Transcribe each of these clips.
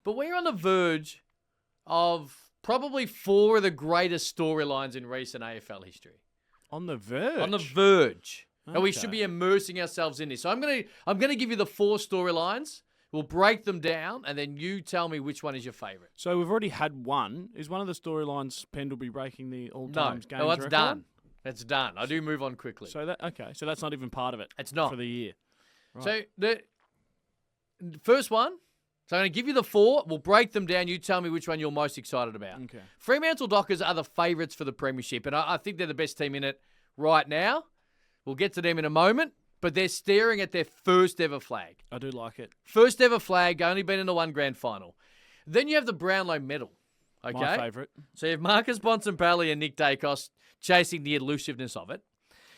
But we're on the verge of probably 4 of the greatest storylines in recent AFL history. On the verge? On the verge. Okay. And we should be immersing ourselves in this. So I'm gonna give you the 4 storylines. We'll break them down, and then you tell me which one is your favourite. So we've already had one. Is one of the storylines Pendlebury breaking the all-time games No, that's record? done. That's done. I do move on quickly. So that's not even part of it. It's not for the year. Right. So the first one. So I'm going to give you the 4. We'll break them down. You tell me which one you're most excited about. Okay. Fremantle Dockers are the favourites for the premiership, and I think they're the best team in it right now. We'll get to them in a moment, but they're staring at their first ever flag. I do like it. First ever flag, only been in the one grand final. Then you have the Brownlow Medal. Okay? My favourite. So you have Marcus Bontempelli and Nick Daicos chasing the elusiveness of it.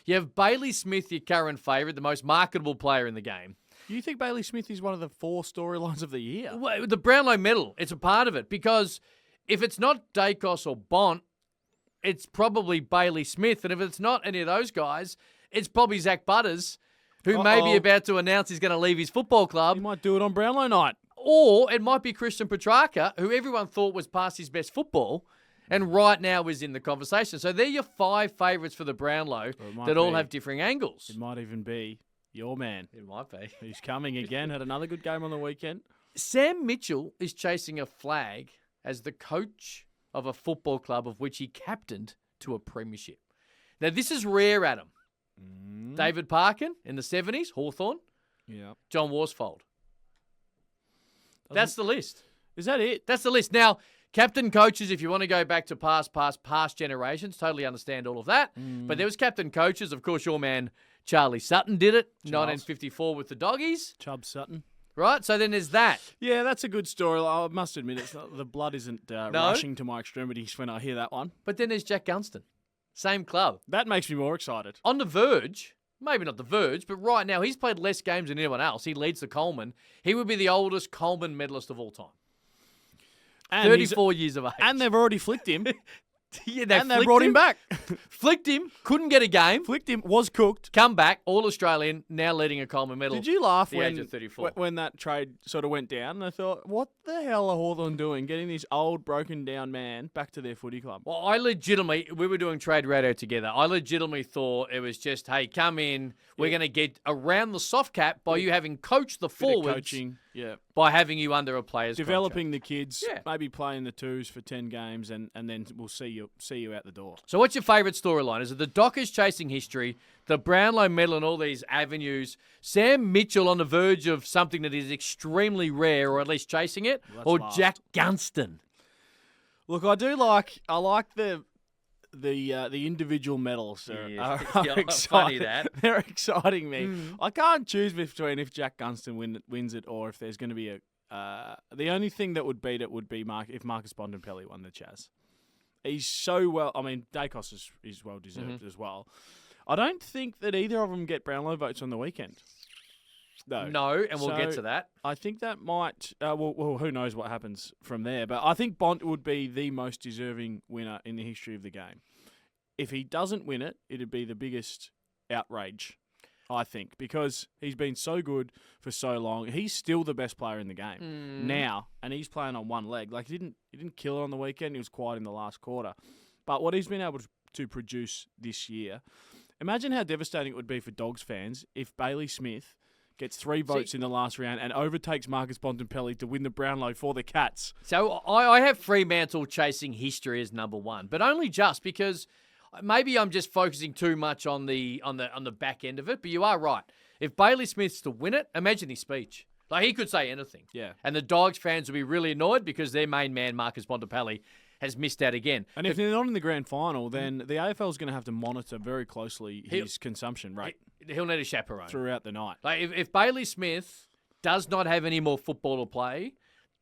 You have Bailey Smith, your current favourite, the most marketable player in the game. You think Bailey Smith is one of the 4 storylines of the year? Well, the Brownlow Medal, it's a part of it, because if it's not Daicos or Bont, it's probably Bailey Smith. And if it's not any of those guys, it's probably Zach Butters, who may be about to announce he's going to leave his football club. He might do it on Brownlow night. Or it might be Christian Petracca, who everyone thought was past his best football, and right now is in the conversation. So they're your 5 favourites for the Brownlow that all have differing angles. It might even be your man. It might be. He's coming again. Had another good game on the weekend. Sam Mitchell is chasing a flag as the coach of a football club of which he captained to a premiership. Now, this is rare, Adam. David Parkin in the 70s, Hawthorn. Yeah. John Worsfold. That's the list. Is that it? That's the list. Now, captain coaches, if you want to go back to past generations, totally understand all of that. But there was captain coaches. Of course, your man Charlie Sutton did it, 1954 with the Doggies. Chubb Sutton. Right, so then there's that. Yeah, that's a good story. I must admit, the blood isn't rushing to my extremities when I hear that one. But then there's Jack Gunston. Same club. That makes me more excited. On the verge, maybe not the verge, but right now he's played less games than anyone else. He leads the Coleman. He would be the oldest Coleman medalist of all time. And 34 years of age. And they've already flicked him. Yeah, they brought him back. Flicked him, couldn't get a game. Flicked him, was cooked. Come back, All-Australian, now leading a Coleman medal. Did you laugh at the age of 34. When that trade sort of went down? And I thought, what the hell are Hawthorn doing, getting this old, broken down man back to their footy club? Well, we were doing trade radio together. I legitimately thought it was just, hey, come in. We're going to get around the soft cap by you having coached the forwards. Coaching, yeah. By having you under a player's developing contract. the kids, maybe playing the 2s for 10 games, and then we'll see you out the door. So what's your favourite storyline? Is it the Dockers chasing history, the Brownlow Medal and all these avenues, Sam Mitchell on the verge of something that is extremely rare, or at least chasing it, or Jack Gunston? Look, I like the individual medals are exciting. Funny that. They're exciting me. I can't choose between if Jack Gunston wins it or if there's going to be the only thing that would beat it would be if Marcus Bontempelli won the Chaz. He's so well. I mean, Daicos is well deserved as well. I don't think that either of them get Brownlow votes on the weekend. No, and we'll get to that. I think that might. Well, who knows what happens from there? But I think Bont would be the most deserving winner in the history of the game. If he doesn't win it, it'd be the biggest outrage, I think, because he's been so good for so long. He's still the best player in the game now, and he's playing on one leg. Like he didn't kill it on the weekend. He was quiet in the last quarter, but what he's been able to produce this year, imagine how devastating it would be for Dogs fans if Bailey Smith gets 3 votes in the last round and overtakes Marcus Bontempelli to win the Brownlow for the Cats. So I have Fremantle chasing history as number 1, but only just because maybe I'm just focusing too much on the back end of it. But you are right. If Bailey Smith's to win it, imagine his speech. Like he could say anything. Yeah. And the Dogs fans will be really annoyed because their main man, Marcus Bontempelli, has missed out again. And if they're not in the grand final, then the AFL is going to have to monitor very closely his consumption rate. He'll need a chaperone throughout the night. Like if Bailey Smith does not have any more football to play,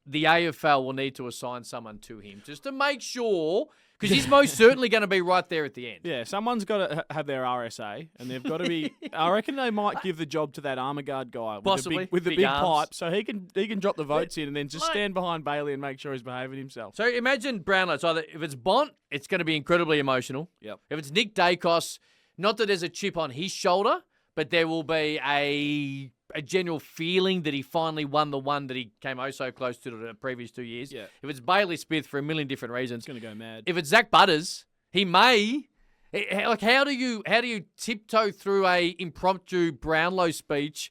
the AFL will need to assign someone to him just to make sure, because he's most certainly going to be right there at the end. Yeah, someone's got to have their RSA, and they've got to be. I reckon they might give the job to that armour guard guy with the big pipe, so he can drop the votes in and then just stand behind Bailey and make sure he's behaving himself. So imagine Brownlow. So if it's Bont, it's going to be incredibly emotional. Yep. If it's Nick Daicos, not that there's a chip on his shoulder, but there will be a a general feeling that he finally won the one that he came so close to the previous 2 years. Yeah. If it's Bailey Smith for a million different reasons, It's going to go mad. if it's Zach Butters, he may. Like, how do you tiptoe through a impromptu Brownlow speech,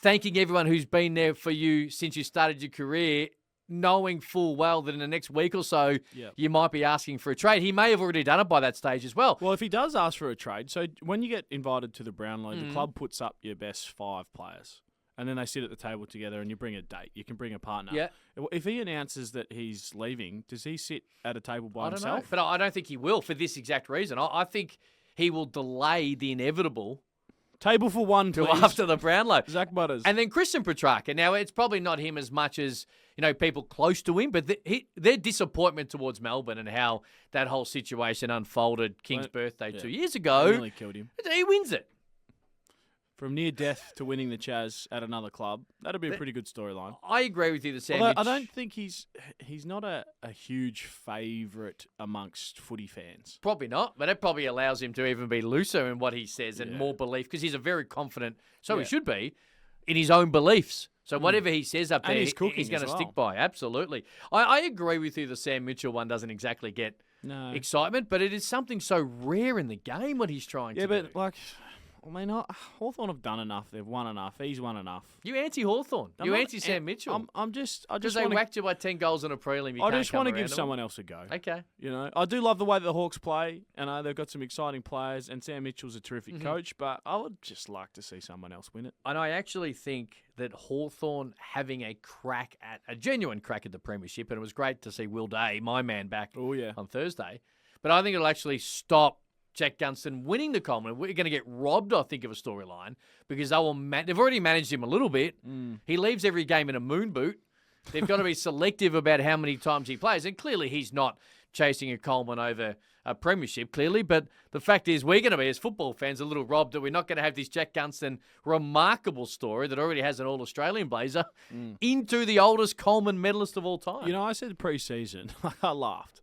thanking everyone who's been there for you since you started your career, knowing full well that in the next week or so you might be asking for a trade? He may have already done it by that stage as well. Well, if he does ask for a trade, so when you get invited to the Brownlow, the club puts up your best 5 players. And then they sit at the table together and you bring a date. You can bring a partner. Yeah. If he announces that he's leaving, does he sit at a table by himself? I don't know, but I don't think he will for this exact reason. I think he will delay the inevitable Table for one, till please. after the Brownlow. Zach Butters. And then Christian Petracca. Now, it's probably not him as much as, people close to him, but their disappointment towards Melbourne and how that whole situation unfolded King's birthday 2 years ago, Nearly killed him. he wins it. From near death to winning the Chaz at another club, that'd be a pretty good storyline. I agree with you, the Sam. Although I don't think he's not a huge favourite amongst footy fans. Probably not, but it probably allows him to even be looser in what he says and more belief, because he's a very confident, he should be, in his own beliefs. So whatever he says up there, he's going to stick by. Absolutely. I agree with you, the Sam Mitchell one doesn't exactly get excitement, but it is something so rare in the game what he's trying to do. Yeah, but Hawthorn have done enough. They've won enough. He's won enough. You anti-Hawthorn. You anti-Sam Mitchell. I just they whacked you by 10 goals in a prelim. I just want to give someone else a go. Okay. I do love the way that the Hawks play, and they've got some exciting players, and Sam Mitchell's a terrific coach, but I would just like to see someone else win it. And I actually think that Hawthorn having a genuine crack at the premiership, and it was great to see Will Day, my man, back on Thursday, but I think it'll actually stop Jack Gunston winning the Coleman. We're going to get robbed, I think, of a storyline, because they've already managed him a little bit. He leaves every game in a moon boot. They've got to be selective about how many times he plays, and clearly he's not chasing a Coleman over a premiership, clearly, but the fact is we're going to be, as football fans, a little robbed that we're not going to have this Jack Gunston remarkable story that already has an All-Australian blazer into the oldest Coleman medalist of all time. I said pre-season, I laughed.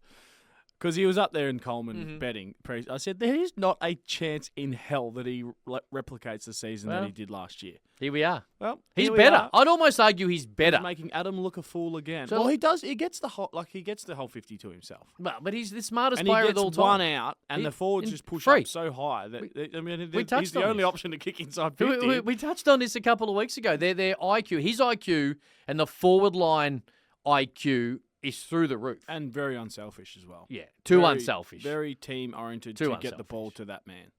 Because he was up there in Coleman betting. I said, there is not a chance in hell that he replicates the season that he did last year. Here we are. Well, he's better. I'd almost argue he's better. He's making Adam look a fool again. Well, he does. He gets the whole 52 himself. But he's the smartest and player he of all gets time. one out, and the forwards just push up so high that he's the only option to kick inside 50. We touched on this a couple of weeks ago. Their IQ, his IQ, and the forward line IQ is through the roof. And very unselfish as well. Yeah, too unselfish. Very team-oriented to get the ball to that man.